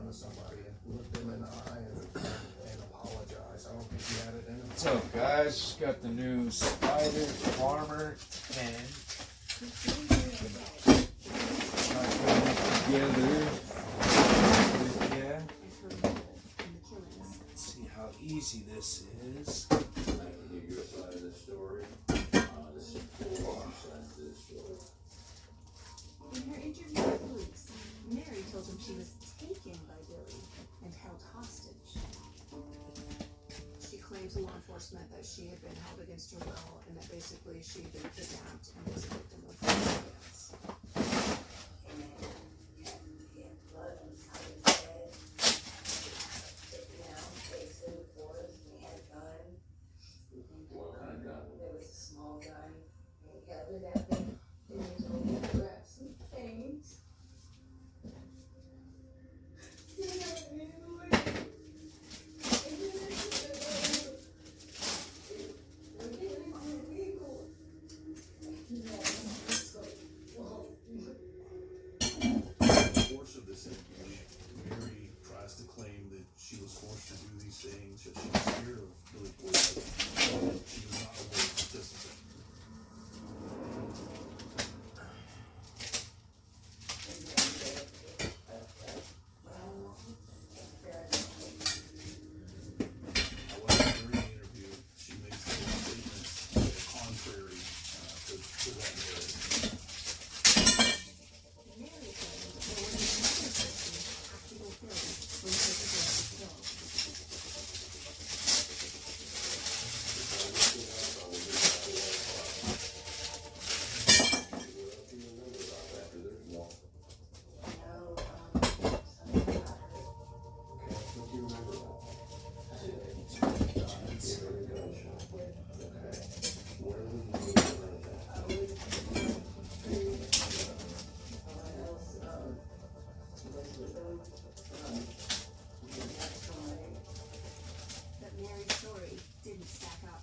front of somebody and look them in the eye and apologize. I don't think he had it in him. What's up, guys? Got the new Spider Farmer 10. Try to put it together. Yeah. Let's see how easy this is. I can give your side of the story. This is 4 sides of the story. In her interview with police, Mary told him she was taken by Billy and held hostage. She claimed to law enforcement that she had been held against her will and that basically she had been kidnapped and was a victim of violence. What kind of gun? There was a small gun. He got rid of it. And he told me to grab some things. The course of this interview, Mary tries to claim that she was forced to do these things, that she was scared of Billy Porter, and she was not a willing participant. However, during the interview, she makes several statements that are contrary to that narrative. Mary claimed there was another person acting with Billy when Billy was killed. But Mary's story didn't stack up.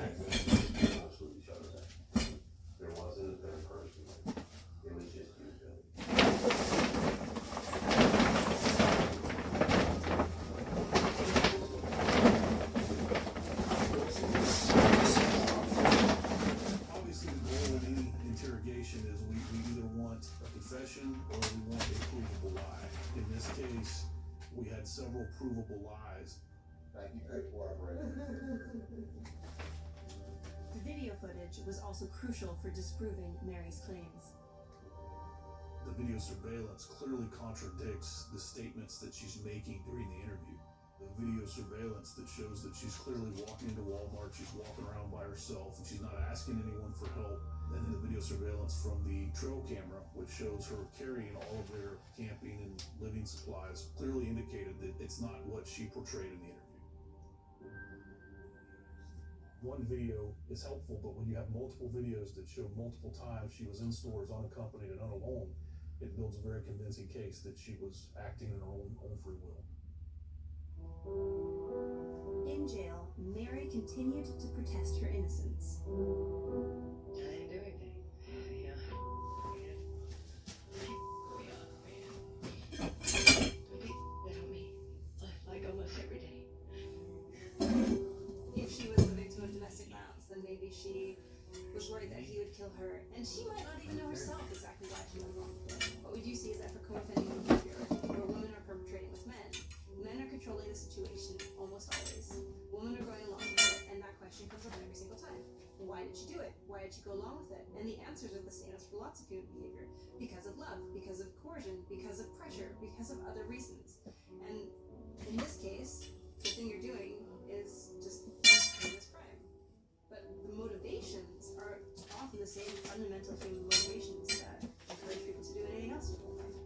Absolutely shut it down. There wasn't a third person. It was just you, Billy. Obviously, the goal of any interrogation is we either want a confession or we want a provable lie. In this case, we had several provable lies. Thank you for cooperating. The video footage was also crucial for disproving Mary's claims. The video surveillance clearly contradicts the statements that she's making during the interview. The video surveillance that shows that she's clearly walking into Walmart, she's walking around by herself, and she's not asking anyone for help. And then the video surveillance from the trail camera, which shows her carrying all of their camping and living supplies, clearly indicated that it's not what she portrayed in the interview. One video is helpful, but when you have multiple videos that show multiple times she was in stores unaccompanied and unalone, it builds a very convincing case that she was acting in her own free will. In jail, Mary continued to protest her innocence. I didn't do anything. Yeah. Without me, like almost every day. If she was the victim of domestic violence, then maybe she was worried that he would kill her, and she might not even know herself exactly why she went wrong. What we do see is that for co-offending behavior, where women are perpetrating with men are controlling the situation almost always. Women are going along with it, and that question comes up every single time. Why did she do it? Why did she go along with it? And the answers are the same as for lots of human behavior. Because of love, because of coercion, because of pressure, because of other reasons. And in this case, the thing you're doing is just this crime. But the motivations are often the same fundamental human motivations that encourage people to do anything else with their life.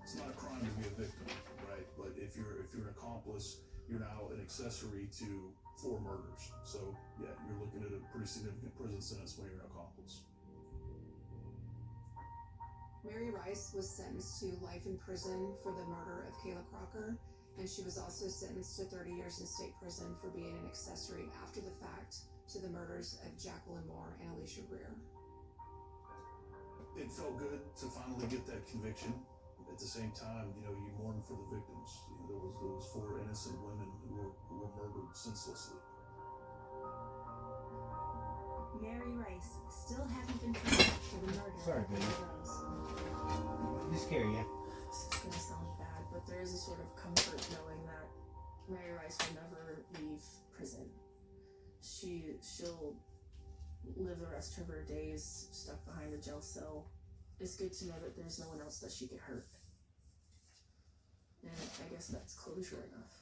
It's not a crime to be a victim, right? But if you're an accomplice, you're now an accessory to 4 murders. So yeah, you're looking at a pretty significant prison sentence when you're an accomplice. Mary Rice was sentenced to life in prison for the murder of Kayla Crocker, and she was also sentenced to 30 years in state prison for being an accessory after the fact to the murders of Jacqueline Moore and Alicia Greer. It felt good to finally get that conviction. At the same time, you mourn for the victims. There was 4 innocent women who were murdered senselessly. Mary Rice still hasn't been tried for the murder Sorry, of baby. the girls. You scare ya. This is gonna sound bad, but there is a sort of comfort knowing that Mary Rice will never leave prison. She'll live the rest of her days stuck behind a jail cell. It's good to know that there's no one else that she could hurt. And I guess that's closure enough.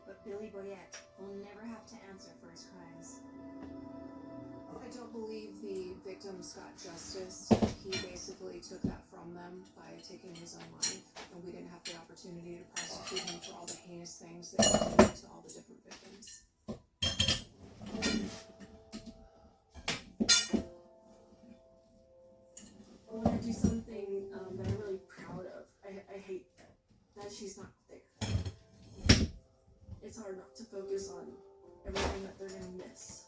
But Billy Boyette will never have to answer for his crimes. I don't believe the victims got justice. He basically took that from them by taking his own life, and we didn't have the opportunity to prosecute him for all the heinous things that he did to all the different victims. I want to do something that I'm really proud of. I hate that she's not there. It's hard not to focus on everything that they're gonna miss.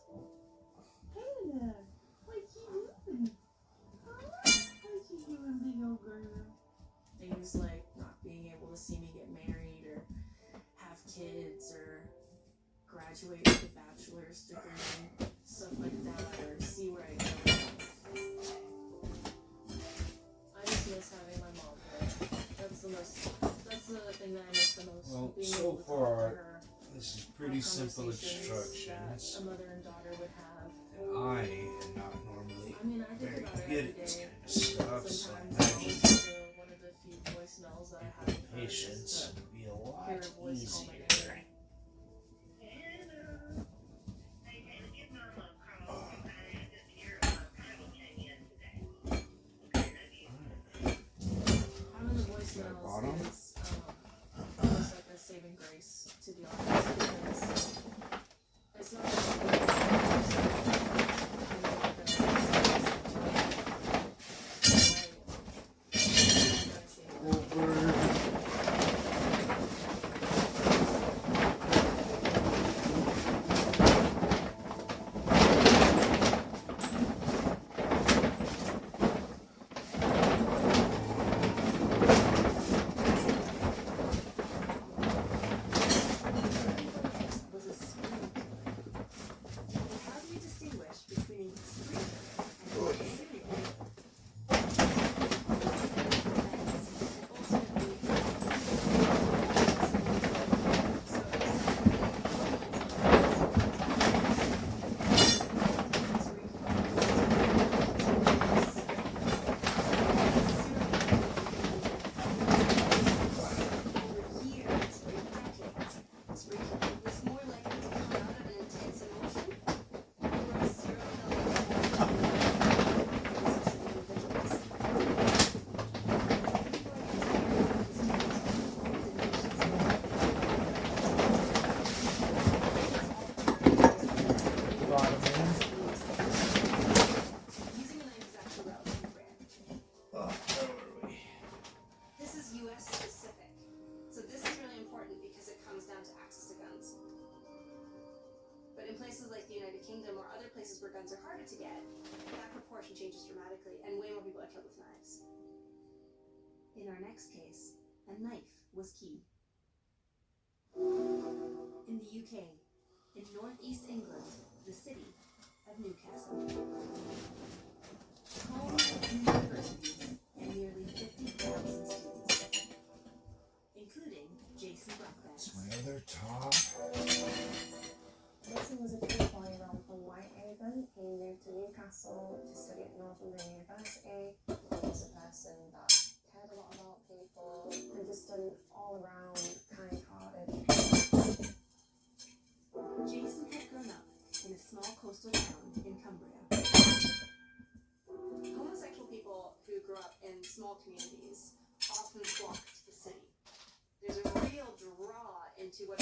Hey there, what you doing? What you doing, big old girl? Things like not being able to see me get married or have kids or graduate with a bachelor's degree, stuff like that, or see where I go. I just miss having my mom there. That's the thing that I miss the most. Well, being so able to talk to far, her, This is have pretty simple conversations instructions. that a mother and daughter would have. And I am not normally I mean, I think very about it good every at this day. kind of stuff, so I Sometimes I'll imagine listen to one of the few voicemails that I have with her patience just would be a to lot hear her voice call my easier. name. Having the voicemails is almost like a saving grace, to be honest, because it's not was a scream. How do you distinguish between a scream and a serial? Was more likely to come out of an intense emotion or a serial Using a knife is actually relatively rare. Oh, where were we? This is US specific. So this is really important because it comes down to access to guns. But in places like the United Kingdom or other places where guns are harder to get, that proportion changes dramatically and way more people are killed with knives. In our next case, a knife was key. In the UK, in northeast England, the city of Newcastle. Home of universities and nearly 50,000 students, including Jason It's Brockback. my other top. Jason was a key boy around from Whitehaven. He moved to Newcastle to study at Northumbria University. He was a person that cared a lot about people and just an all-around kind-hearted. Jason had grown up in a small coastal town in Cumbria. Homosexual people who grew up in small communities often flock to the city. There's a real draw into what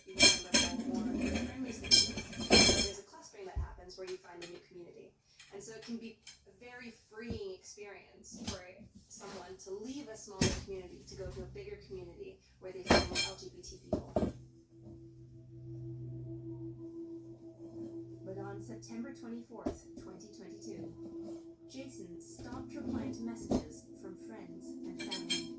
you remember as more friendly spaces. There's a clustering that happens where you find a new community. And so it can be a very freeing experience for someone to leave a smaller community to go to a bigger community where they find more LGBT people. But on On September 24th, 2022, Jason stopped replying to messages from friends and family.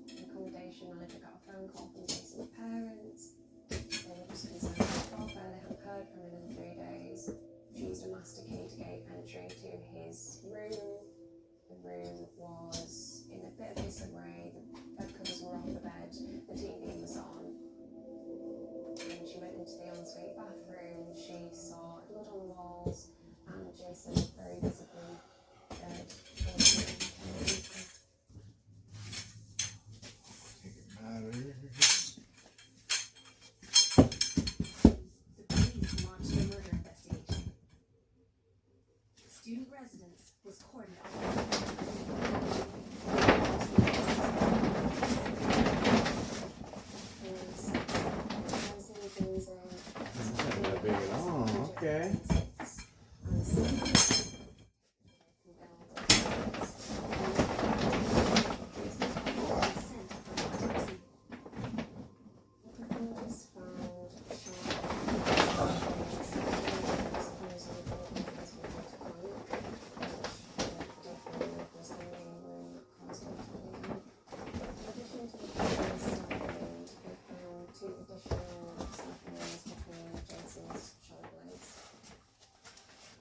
The accommodation manager got a phone call from Jason's parents. They were just concerned about welfare. They hadn't heard from him in 3 days. She used a master key to gain entry to his room. The room was in a bit of disarray. The bed covers were off the bed. The TV was on. When she went into the ensuite bathroom, she saw blood on the walls and Jason very visibly dead. Matters. The police launched a murder investigation. Student residence was cordoned off. Not that big at all. Okay.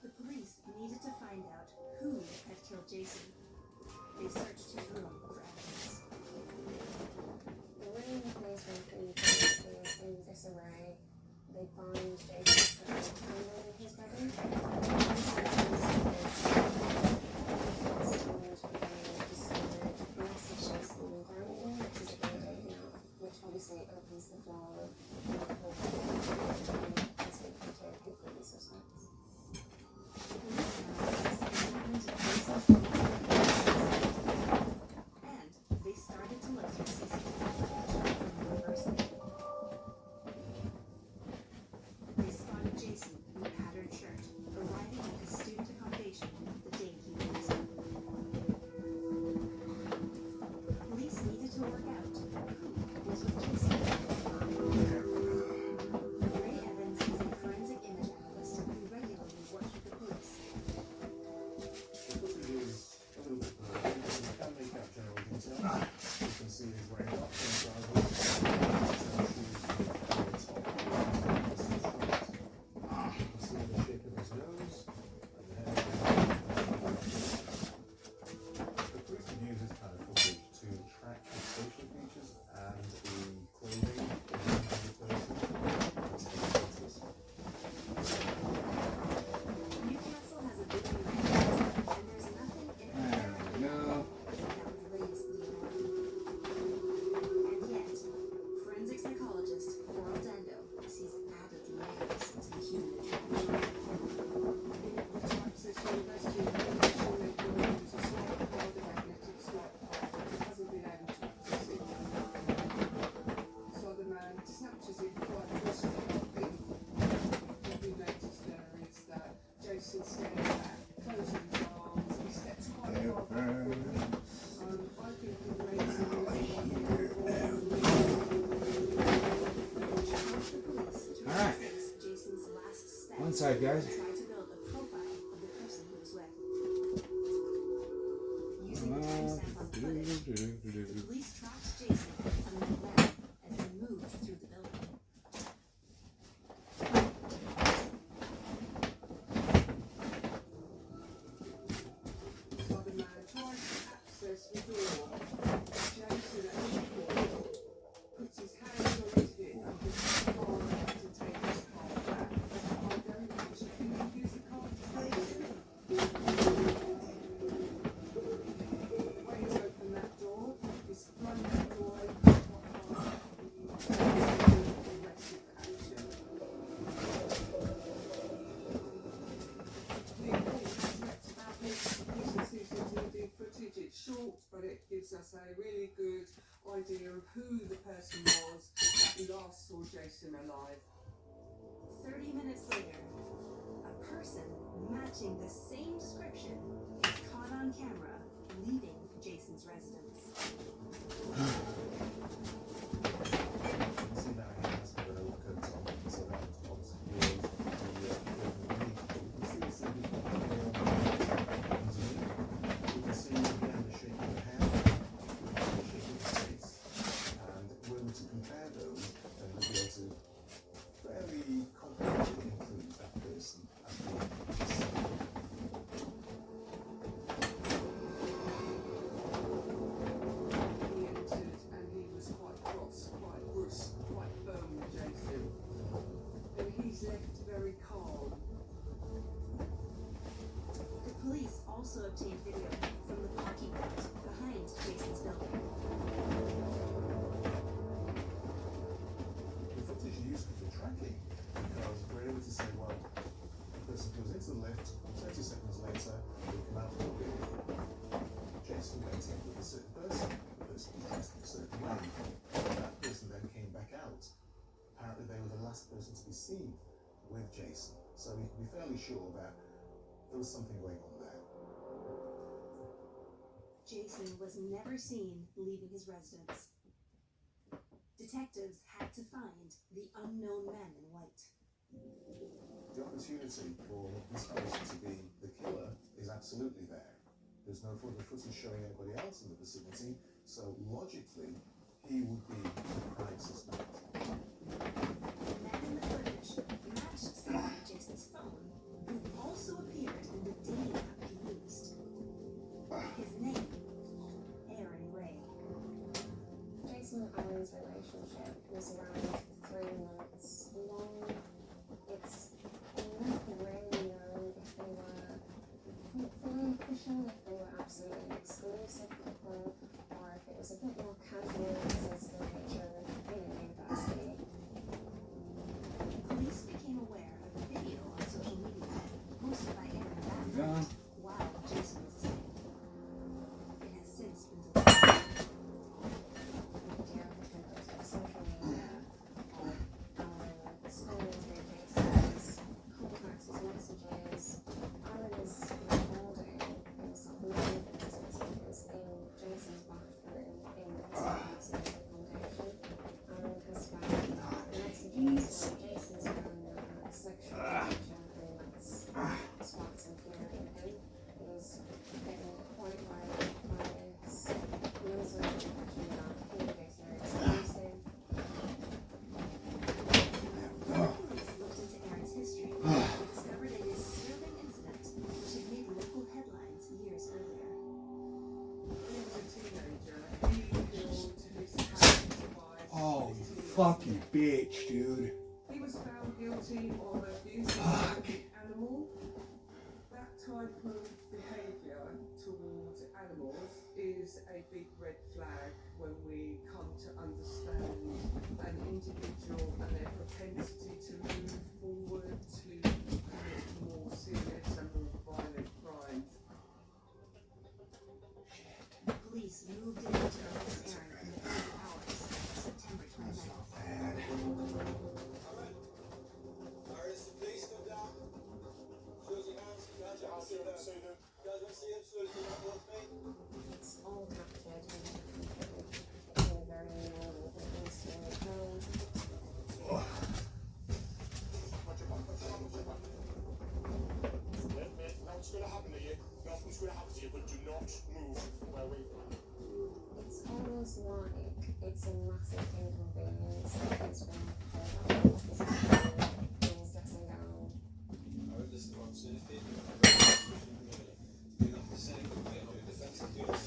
The police needed to find out who had killed Jason. They searched his room for evidence. The room the police went into is in disarray. They find Jason's phone in his bedroom. Messages on the ground, which is a good idea, which obviously opens the door of multiple and speaking to people he suspects. And they started to look through CCTV footage from the university. They spotted Jason in a patterned shirt, arriving at his student accommodation the day he was missing. Police needed to work out who was with Jason. Ray Evans is a forensic image analyst who regularly works with the police. Because it is a little bit blurry, you can make out general detail. You can see he's wearing up and trousers. You can see the shape of his nose and the hair. The police can use this kind of footage to track the facial features and the clothing of the person. Newcastle has a big community, and there's nothing in it There we go. that would raise the alarm. And yet, forensic psychologist Coral Dando sees added layers to the human attraction. So the man snatches it quite forcefully. What we notice there is that Jason stands back, closing his arms, he steps quite far back from him. I think he raises Charged the police to Alright. trace Jason's last step. One side, guys. And try to build a profile of the person he was with. Using the timestamp on footage, the police tracked Jason and then left as he moved through the building. So the man tries to access the door. Jason at this point puts his hands on his hip and just tries to take his card back. I don't actually think he used the card to take it. When he's opened that door, his front door opens quite hard. Arrested for action. The important aspect about this CCTV footage, it's short, but it gives us a really good idea of who the person was that last saw Jason alive. 30 minutes later, a person matching the same description is caught on camera leaving Jason's residence. See that he has got a locker top, so that was obviously the very calm. The police also obtained video from the parking lot behind Jason's building. The footage used for tracking, because we're able to say, well, the person goes into the lift, 30 seconds later, they come out of the building. Jason went in with a certain person, the person was dressed in a certain way. That person then came back out. Apparently they were the last person to be seen with Jason. So we can be fairly sure that there was something going on there. Jason was never seen leaving his residence. Detectives had to find the unknown man in white. The opportunity for this person to be the killer is absolutely there. There's no further footage showing anybody else in the vicinity, so logically, he would be the prime suspect. The man in the footage matched someone on Jason's phone who also appeared in the dating app he used. His name, Aaron Ray. Jason and Aaron's relationship was around 3 months long. It's not really known if they were fully official, if they were absolutely an exclusive couple, or if it was a bit more casual since the nature of being in university. Police became aware of a video on social media posted by Aaron that Gone. night while Jason was asleep. It has since been deleted. The video has been posted on social media of Aaron scrolling through Jason's contacts, his messages. Aaron is recording himself making these messages in Jason's bathroom in his house in accommodation. Aaron has found messages where Jason's found sexual nature, and that's sparked some fear in him. He's getting quite worried by this. He also has the impression that he and Jason are exclusive. Police looked into Aaron's history and discovered a disturbing incident which had made local headlines years earlier. When he was a teenager, he killed his parents' wife. Oh, you fucking bitch, dude. He was found guilty of abusing an animal. That type of behaviour towards animals is a big red flag when we come to understand an individual and their propensity to move forward to commit more serious and more violent crimes. Police moved in to arrest Aaron in the early hours of September 29th. It's all captured in a very normal and easily home. Nothing's going to happen to you. Nothing's going to happen to you, but do not move from where we are. It's almost like it's a massive inconvenience that he's been called out of his family in his dressing gown.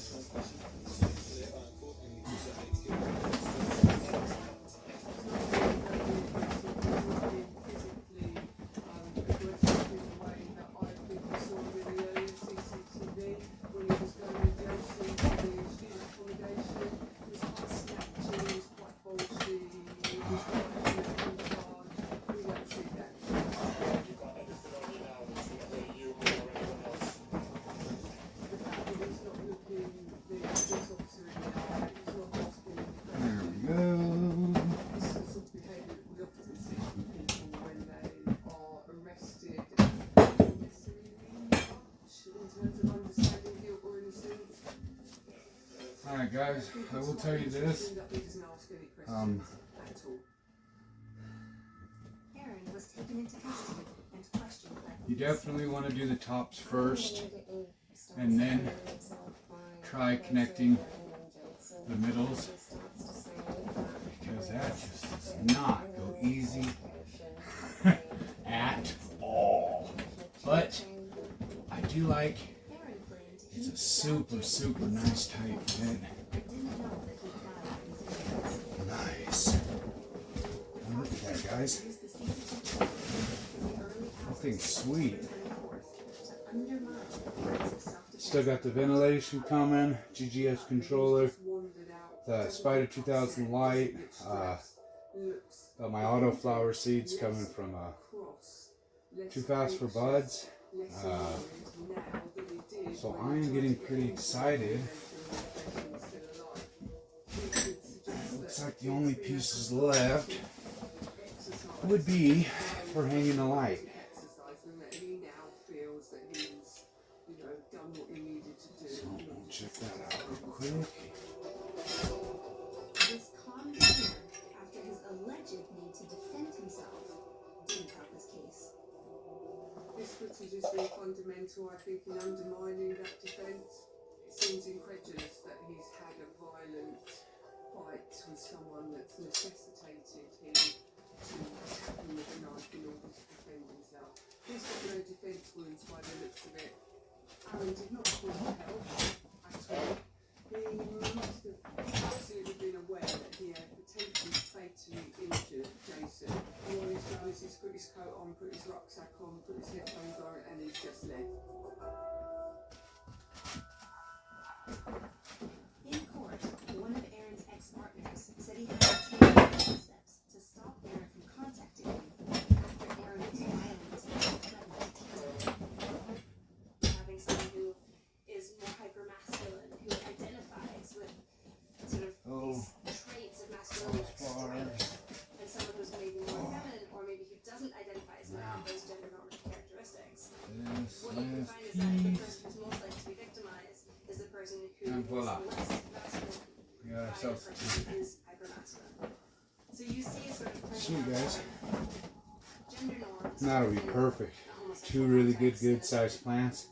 Alright guys, I will tell you this. Aaron was taken into custody and questioned by You police. definitely want to do the tops first, and then try connecting the middles, because that just does not go easy at all. But I do like Aaron claimed he it's a super, super nice tight fit. didn't know that he died in his Nice. Look at that, guys. Here's the CCTV. Something sweet. 24th to undermine its self-defense. Still got the ventilation coming, GGS controller, the Spider 2000 light, got my auto flower seeds coming from Too Fast for Buds. So I am getting pretty excited. Looks like the only pieces left would be for hanging the light. So I'm gonna check that out real quick. This calm demeanor after his alleged need to defend himself didn't help his case. This footage has been fundamental, I think, in undermining that defence. It seems incredulous that he's had a violent fight with someone that's necessitated him to attack him with a knife in order to defend himself. He's got no defence wounds by the looks of it. Alan did not call for help at all. He must have absolutely been aware that he had potentially fatally injured Jason. And all he's done is he's put his coat on, put his rucksack on, put his headphones on, and he's just left. In court, one of Aaron's ex-partners said he had to take steps to stop Aaron from contacting him after Aaron was violent and threatened to kill him. Having someone who is more hyper-masculine, who identifies with sort of these traits of masculinity like strength, and someone who's maybe more feminine, or maybe who doesn't identify as having those gender normative characteristics. What you can find is that the person who's most likely to be victimized is the person who And voila. is less masculine. We got ourselves by the person who is hyper-masculine. So you see a sort of Sweet, guys. gender norms. That'll be within perfect. the homosexual Two really context good and sized plants.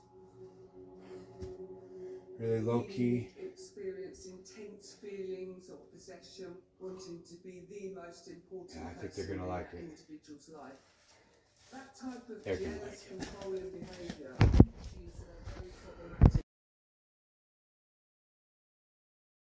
Really low key. He experienced intense feelings of possession, wanting to be the most important Yeah, I think person they're gonna in like that it. individual's life. That type of They're gonna jealous, like it. controlling behaviour is very problematic.